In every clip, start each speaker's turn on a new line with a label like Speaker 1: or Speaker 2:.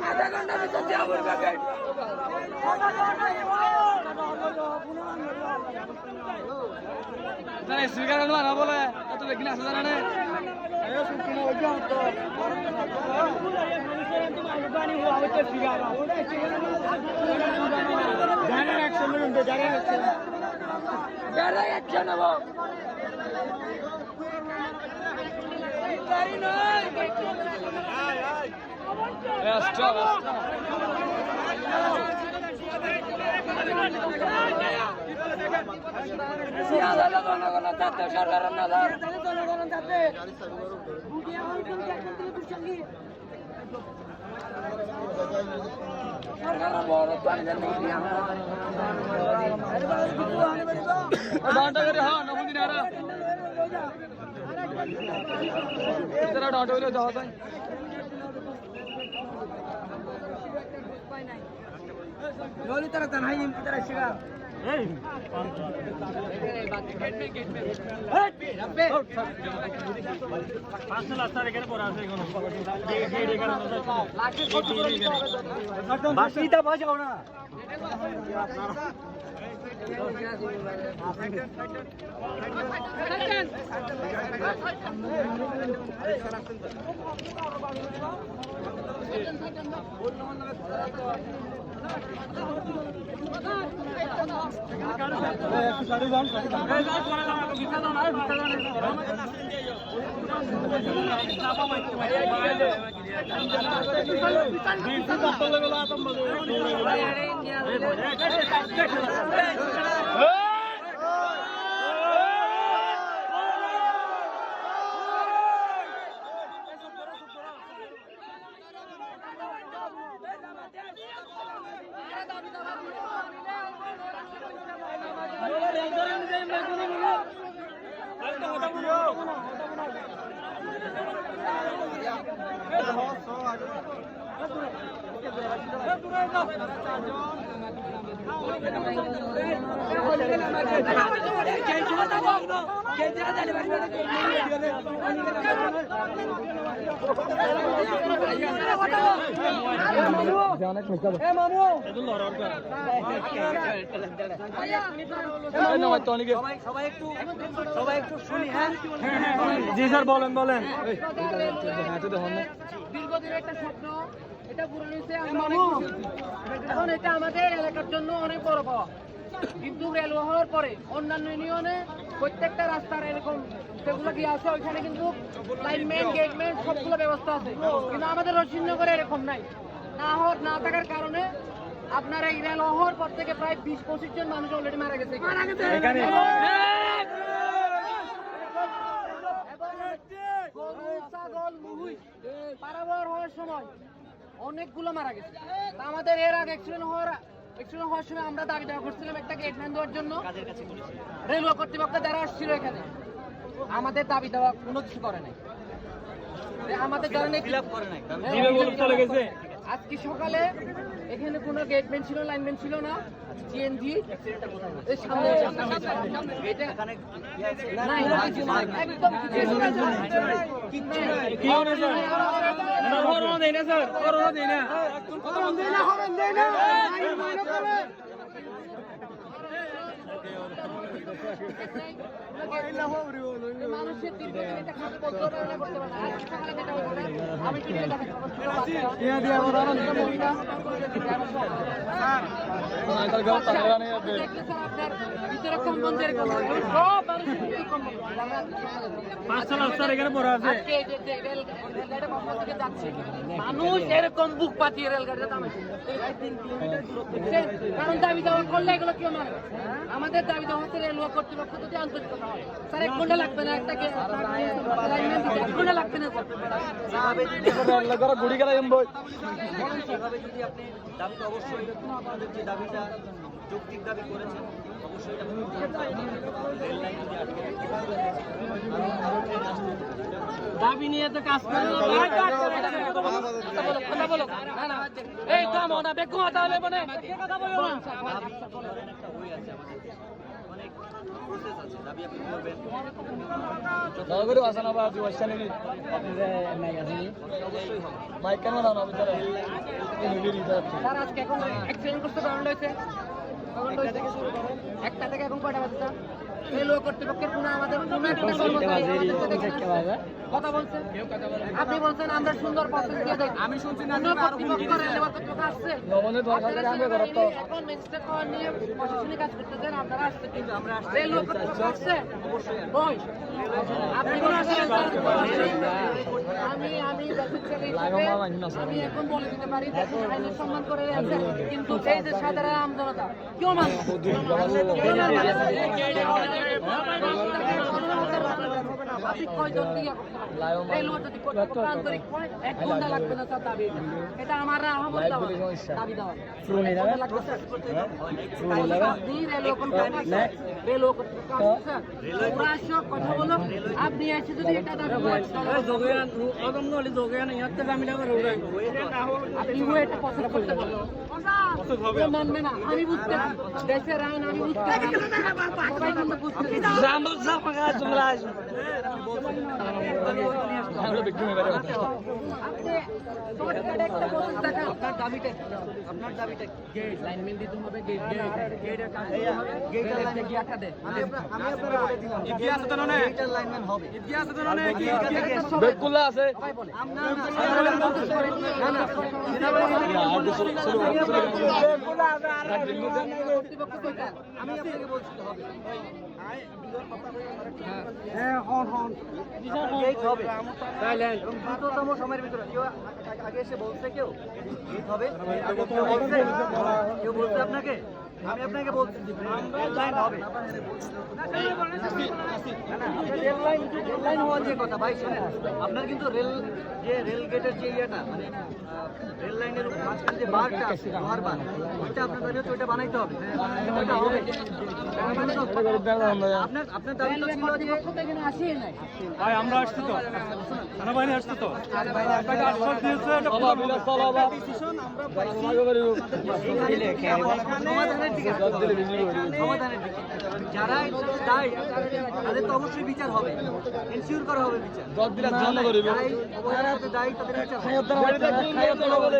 Speaker 1: আধা ঘন্টা ভিতর দেওয়া পড়বে গেট স্পিকার না বলে এত বেগিন আছে জানা নেই তারা তানাই তারা শিখা বাসিটা বাজাও না সবাই একটু শুনি। হ্যাঁ জি স্যার বলেন বলেন। দীর্ঘদিনের একটা স্বপ্ন, এটা পূরণ হয়েছে। এখন এটা আমাদের এলাকার জন্য অনেক বড় পাওয়া। কিন্তু রেলওয়ে হওয়ার পরে অন্যান্য ইউনিয়নে প্রত্যেকটা রাস্তার এরকম যেগুলো দিয়ে আছে ওইখানে কিন্তু লাইনম্যান গেটম্যান সবগুলো ব্যবস্থা আছে, কিন্তু আমাদের রশিদনগরে এরকম নাই। না থাকার কারণে আপনার এই রেল হওয়ার পর থেকে প্রায় 20-25 জন মানুষ অলরেডি মারা গেছে। ছাগল মুহুই পারাবার হওয়ার সময় অনেকগুলো মারা গেছে। আমাদের এর আগে অ্যাক্সিডেন্ট হওয়ার সময় আমরা দাবি দেওয়া করছিলাম একটা গেটম্যান দেওয়ার জন্য। রেলওয়ে কর্তৃপক্ষ যারা আসছিল এখানে আমাদের দাবি দেওয়া কোনো কিছু করে নাই, আমাদের কারণে আজকে সকালে এখানে কোনো গেটম্যান ছিল, লাইনম্যান ছিল না। সিএনজি মানুষের দীর্ঘদিন দেখলে স্যার আপনার ভিতরে কম্পন যেরকম সব মানুষের ভিতরে কম্পন আজকে এই যে রেলগাড়িটা কখন থেকে যাচ্ছে মানুষ এরকম বুক পাতিয়ে রেলগাড়িটা থামাইছে বুঝছেন? কারণ দাবি দাওয়া করলে এগুলো কেউ মানে না। আমাদের দাবি দেওয়া হচ্ছে রেলওয়ে কর্তৃপক্ষ যদি আন্তরিকতা হয় স্যার 1 ঘন্টা লাগবে না একটাকে 1 ঘন্টা লাগবে না
Speaker 2: সেভাবে যদি আপনি দাবি তো অবশ্যই আপনাদের যে দাবিটা যৌক্তিক দাবি করেছেন অবশ্যই এটা রেল লাইন যদি আটকে
Speaker 1: দাবি নিয়ে তো কাজ করে কথা বলো না না এই তো আমরা বেকু কথা বলে বলে কথা বলো
Speaker 2: দাবি ধরেন একটা ওই আছে আমাদের অনেক প্রসেস আছে দাবি আপনি করবেন অবশ্যই হবে
Speaker 1: স্যার আজকে এখন অ্যাক্সিডেন্ট করতে কারণ হয়েছে একটা থেকে এখন কয়টা বাজে স্যার রেলওয়ে কর্তৃপক্ষের কোনো আমাদের কোনো একটা কথা বলছেন আপনি বলছেন আমরা সুন্দর প্রসেস দিয়ে দেই আমি শুনছি না কর্তৃপক্ষ রেলওয়ে কর্তৃপক্ষ আসছে এখন ম্যাজিস্ট্রেট পাওয়ার নিয়ে প্রশাসনিক কাজ করতেছেন আপনারা আসছে কিন্তু আমরা রেলওয়ে কর্তৃপক্ষ আসছে
Speaker 2: অবশ্যই
Speaker 1: কই আপনি কোন আসছেন আমি দেশের ছেলে হিসেবে আমি এখন বলে দিতে পারি দেশের আইনের সম্মান করে আছে কিন্তু এই যে সাধারণ আমজনতা কেউ মানে আপনি কয়জন দিয়ে রেলওয়ে যদি কর্তৃপক্ষ আন্তরিক হয় 1 ঘন্টা লাগবে না স্যার দাবি এটা আমার আহমদ দাবি দেওয়া লাগবে স্যার আপনি রেলওয়ে কর্তৃপক্ষ রেলওয়ে কর্তৃপক্ষ স্যার ওরা সব কথা বলো আপনি এসে যদি এটা দাবি আপনি ওইটা পছন্দ করতে পারেন মানবে না আমি বুঝতে দেশের আইন আমি বুঝতে সবাই কিন্তু বুঝতে
Speaker 2: আপনার দাবিটা
Speaker 1: লাইনম্যান দিতে হবে গেট
Speaker 2: আমি আপনাকে বলে দিলাম এইটার লাইনম্যান হবে আমি আপনাকে বলছি তো হবে গেট হবে দ্রুততম সময়ের ভিতরে কেউ আগে এসে বলছে কেউ গেট হবে কেউ বলছে আপনাকে আমি আপনাকে বলছি লাইন হবে রেল লাইন হওয়ার যে কথা ভাই শোনেন আপনার কিন্তু রেল গেটের যে ইয়েটা মানে রেল লাইনের মাঝখানে যে বারটা আছে লোহার বার ওইটা আপনার দাবি হচ্ছে ওইটা বানাইতে হবে ওইটা হবে আপনার দাবি তো ছিল যে
Speaker 1: এখানে আসিয়ে নাই
Speaker 3: ভাই আমরা আসছি তো সেনাবাহিনী আসছে তো আপনাকে আশ্বাস দিয়েছে এটা
Speaker 2: সমাধানের দিকে সমাধানের দিকে যারা দায়ী তাদের তো অবশ্যই বিচার হবে এনশিওর করা হবে বিচার দায়ী তাদের বিচার হবে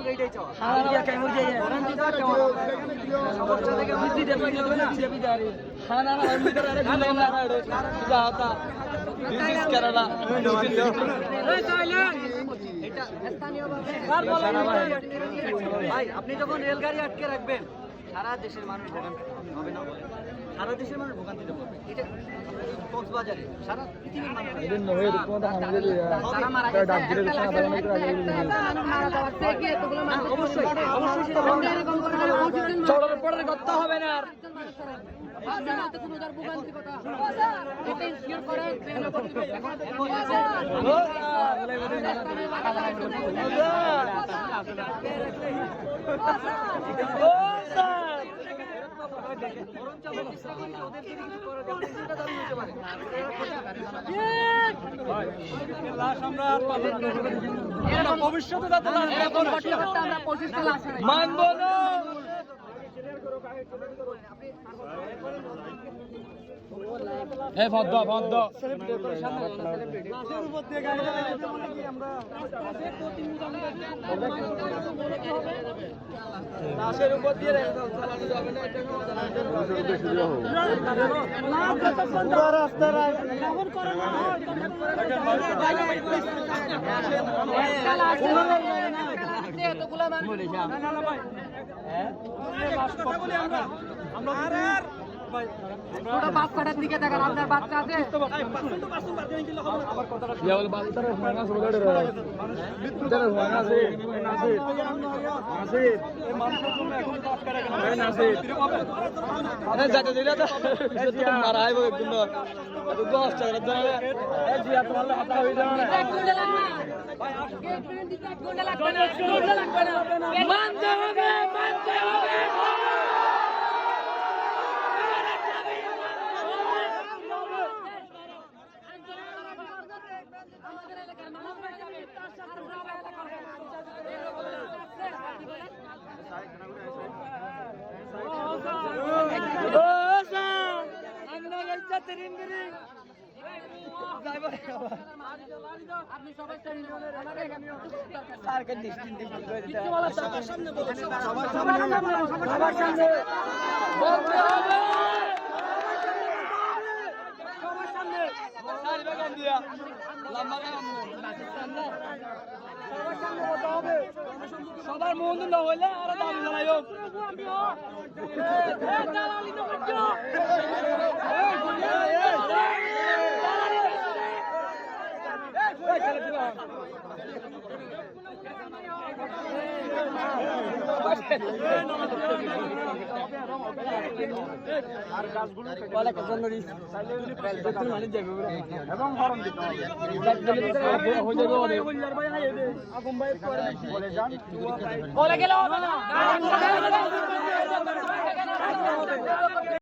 Speaker 2: এইটাই চাওয়া সমস্যা থেকে ভাই আপনি যখন রেলগাড়ি আটকে রাখবেন সারা দেশের মানুষ ভোগান্তি হবে না সারা দেশের মানুষ ভোগান্তিতে পড়বে এটা কক্সবাজারে সারা পৃথিবীর মানুষ অবশ্যই অবশ্যই
Speaker 1: করতে হবে না
Speaker 3: ভবিষ্যতে যাতে
Speaker 1: মানব না
Speaker 2: লাশের উপর দিয়ে চালানো যাবে না এটা
Speaker 1: এতগুলা মানুষ ওটা বাস কাটার দিকে দেখেন, আপনার বাচ্চা আছে? মানতে হবে, মানতে হবে। আপনি সবাই সবার মন না হইলে আর দাম জানাই হোক।
Speaker 3: এবং হরণ দিতে হবে।
Speaker 1: বলে গেল